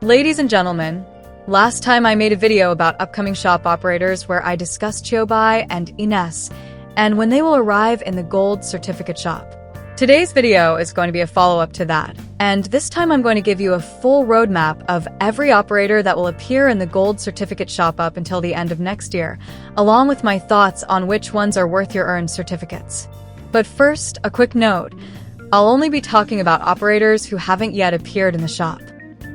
Ladies and gentlemen, last time I made a video about upcoming shop operators where I discussed Chiobai and Ines, and when they will arrive in the gold certificate shop. Today's video is going to be a follow-up to that, and this time I'm going to give you a full roadmap of every operator that will appear in the gold certificate shop up until the end of next year, along with my thoughts on which ones are worth your earned certificates. But first, a quick note. I'll only be talking about operators who haven't yet appeared in the shop.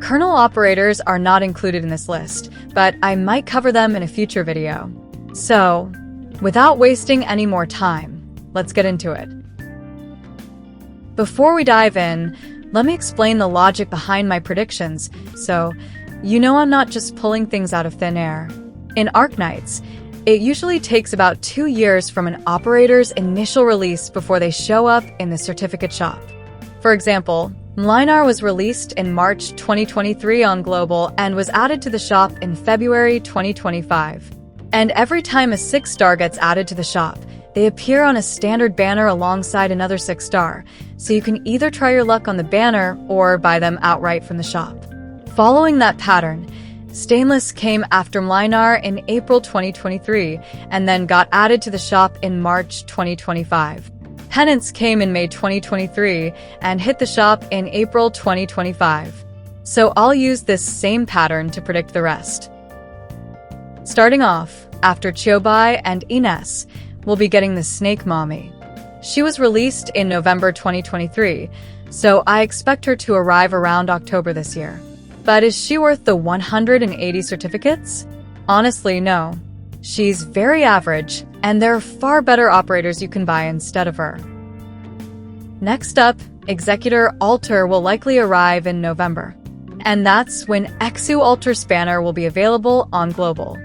Kernel operators are not included in this list, but I might cover them in a future video. So, without wasting any more time, let's get into it. Before we dive in, let me explain the logic behind my predictions, so you know I'm not just pulling things out of thin air. In Arknights, it usually takes about 2 years from an operator's initial release before they show up in the certificate shop. For example, Mlinar was released in March 2023 on Global and was added to the shop in February 2025. And every time a 6-star gets added to the shop, they appear on a standard banner alongside another 6-star, so you can either try your luck on the banner or buy them outright from the shop. Following that pattern, Stainless came after Mlinar in April 2023 and then got added to the shop in March 2025. Penance came in May 2023 and hit the shop in April 2025. So I'll use this same pattern to predict the rest. Starting off, after Chiobai and Ines, we'll be getting the Snake Mommy. She was released in November 2023, so I expect her to arrive around October this year. But is she worth the 180 certificates? Honestly, no. She's very average, and there are far better operators you can buy instead of her. Next up, Executor Alter will likely arrive in November. And that's when Exu Alter Spanner will be available on Global.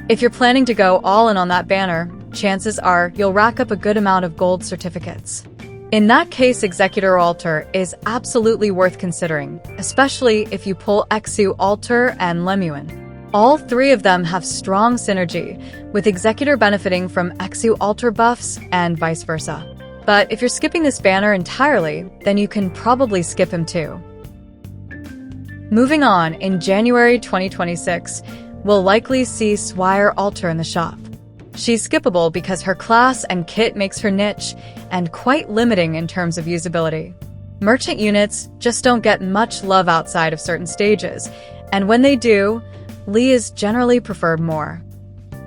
If you're planning to go all in on that banner, chances are you'll rack up a good amount of gold certificates. In that case, Executor Alter is absolutely worth considering, especially if you pull Exu Alter and Lemuin. All three of them have strong synergy, with Executor benefiting from Exu Alter buffs and vice versa. But if you're skipping this banner entirely, then you can probably skip him too. Moving on, in January 2026, we'll likely see Swire Alter in the shop. She's skippable because her class and kit makes her niche and quite limiting in terms of usability. Merchant units just don't get much love outside of certain stages, and when they do, Lee is generally preferred more.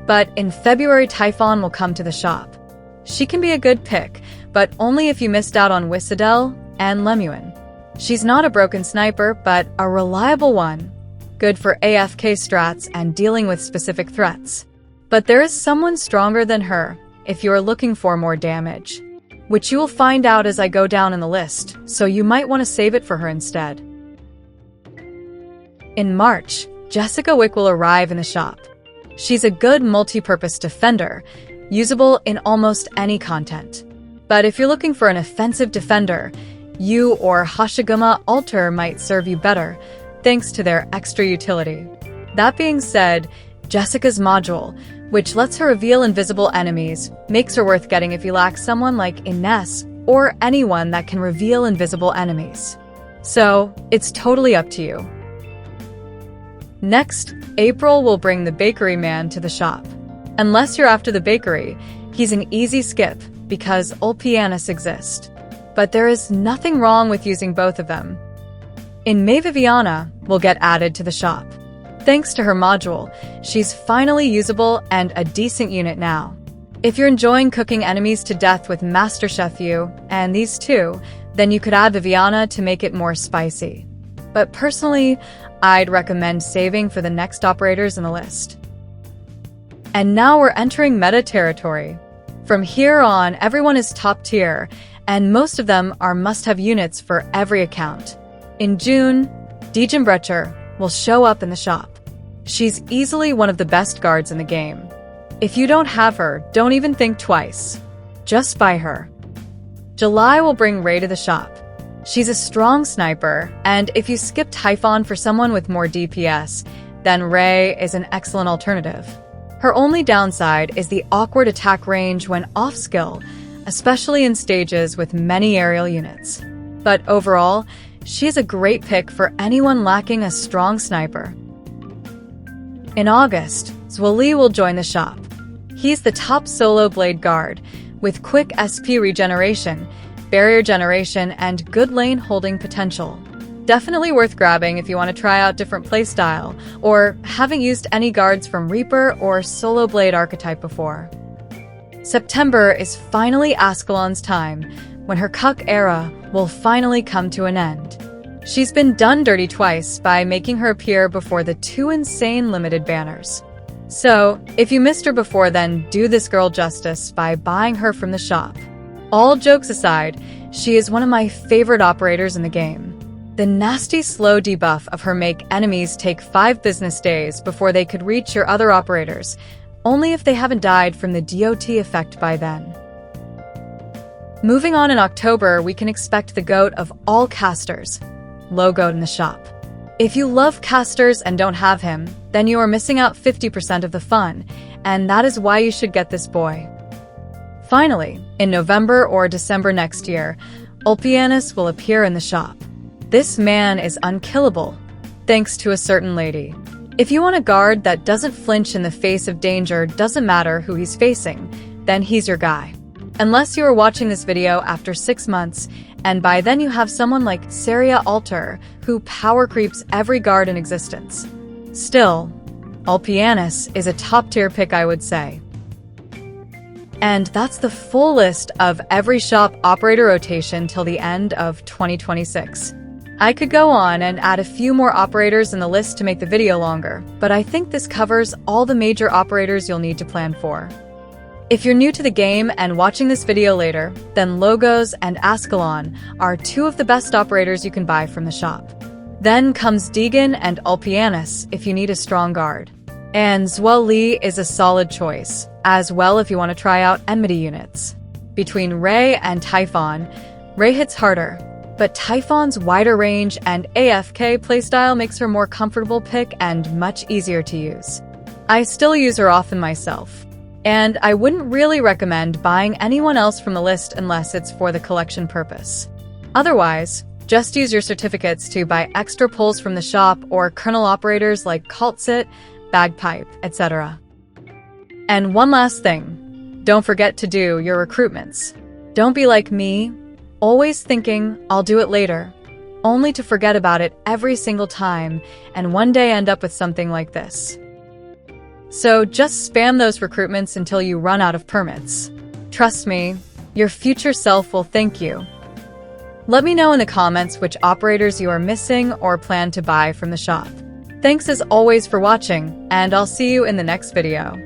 But in February, Typhon will come to the shop. She can be a good pick, but only if you missed out on Whissadel and Lemuin. She's not a broken sniper, but a reliable one, good for AFK strats and dealing with specific threats. But there is someone stronger than her if you are looking for more damage, which you will find out as I go down in the list, so you might want to save it for her instead. In March, Jessica Wick will arrive in the shop. She's a good multi-purpose defender, usable in almost any content. But if you're looking for an offensive defender, you or Hashiguma Alter might serve you better, thanks to their extra utility. That being said, Jessica's module, which lets her reveal invisible enemies, makes her worth getting if you lack someone like Ines or anyone that can reveal invisible enemies. So, it's totally up to you. Next, April will bring the Bakery Man to the shop. Unless you're after the bakery, he's an easy skip because Ulpianus exist. But there is nothing wrong with using both of them. In May Viviana will get added to the shop. Thanks to her module, she's finally usable and a decent unit now. If you're enjoying cooking enemies to death with MasterChef U and these two, then you could add Viviana to make it more spicy. But personally, I'd recommend saving for the next operators in the list. And now we're entering meta territory. From here on, everyone is top tier, and most of them are must-have units for every account. In June, Dijambrecher will show up in the shop. She's easily one of the best guards in the game. If you don't have her, don't even think twice. Just buy her. July will bring Ray to the shop. She's a strong sniper, and if you skip Typhon for someone with more DPS, then Ray is an excellent alternative. Her only downside is the awkward attack range when off-skill, especially in stages with many aerial units. But overall, She is a great pick for anyone lacking a strong sniper. In August, Zwali will join the shop. He's the top solo blade guard, with quick SP regeneration, barrier generation, and good lane holding potential. Definitely worth grabbing if you want to try out different playstyle, or haven't used any guards from Reaper or Solo Blade archetype before. September is finally Ascalon's time, when her cuck era will finally come to an end. She's been done dirty twice by making her appear before the two insane limited banners. So, if you missed her before, then do this girl justice by buying her from the shop. All jokes aside, she is one of my favorite operators in the game. The nasty slow debuff of her make enemies take 5 business days before they could reach your other operators, only if they haven't died from the DOT effect by then. Moving on in October, we can expect the GOAT of all casters, Logoat in the shop. If you love casters and don't have him, then you are missing out 50% of the fun, and that is why you should get this boy. Finally, in November or December next year, Ulpianus will appear in the shop. This man is unkillable, thanks to a certain lady. If you want a guard that doesn't flinch in the face of danger, doesn't matter who he's facing, then he's your guy. Unless you are watching this video after 6 months, and by then you have someone like Saria Alter, who power creeps every guard in existence. Still, Ulpianus is a top-tier pick, I would say. And that's the full list of every shop operator rotation till the end of 2026. I could go on and add a few more operators in the list to make the video longer, but I think this covers all the major operators you'll need to plan for. If you're new to the game and watching this video later, then Logos and Ascalon are 2 of the best operators you can buy from the shop. Then comes Deegan and Ulpianus if you need a strong guard. And Zwali is a solid choice, as well if you want to try out enmity units. Between Ray and Typhon, Ray hits harder, but Typhon's wider range and AFK playstyle makes her more comfortable pick and much easier to use. I still use her often myself. And I wouldn't really recommend buying anyone else from the list unless it's for the collection purpose. Otherwise, just use your certificates to buy extra pulls from the shop or kernel operators like Cultsit, Bagpipe, etc. And one last thing, don't forget to do your recruitments. Don't be like me, always thinking, I'll do it later, only to forget about it every single time and one day end up with something like this. So just spam those recruitments until you run out of permits. Trust me, your future self will thank you. Let me know in the comments which operators you are missing or plan to buy from the shop. Thanks as always for watching, and I'll see you in the next video.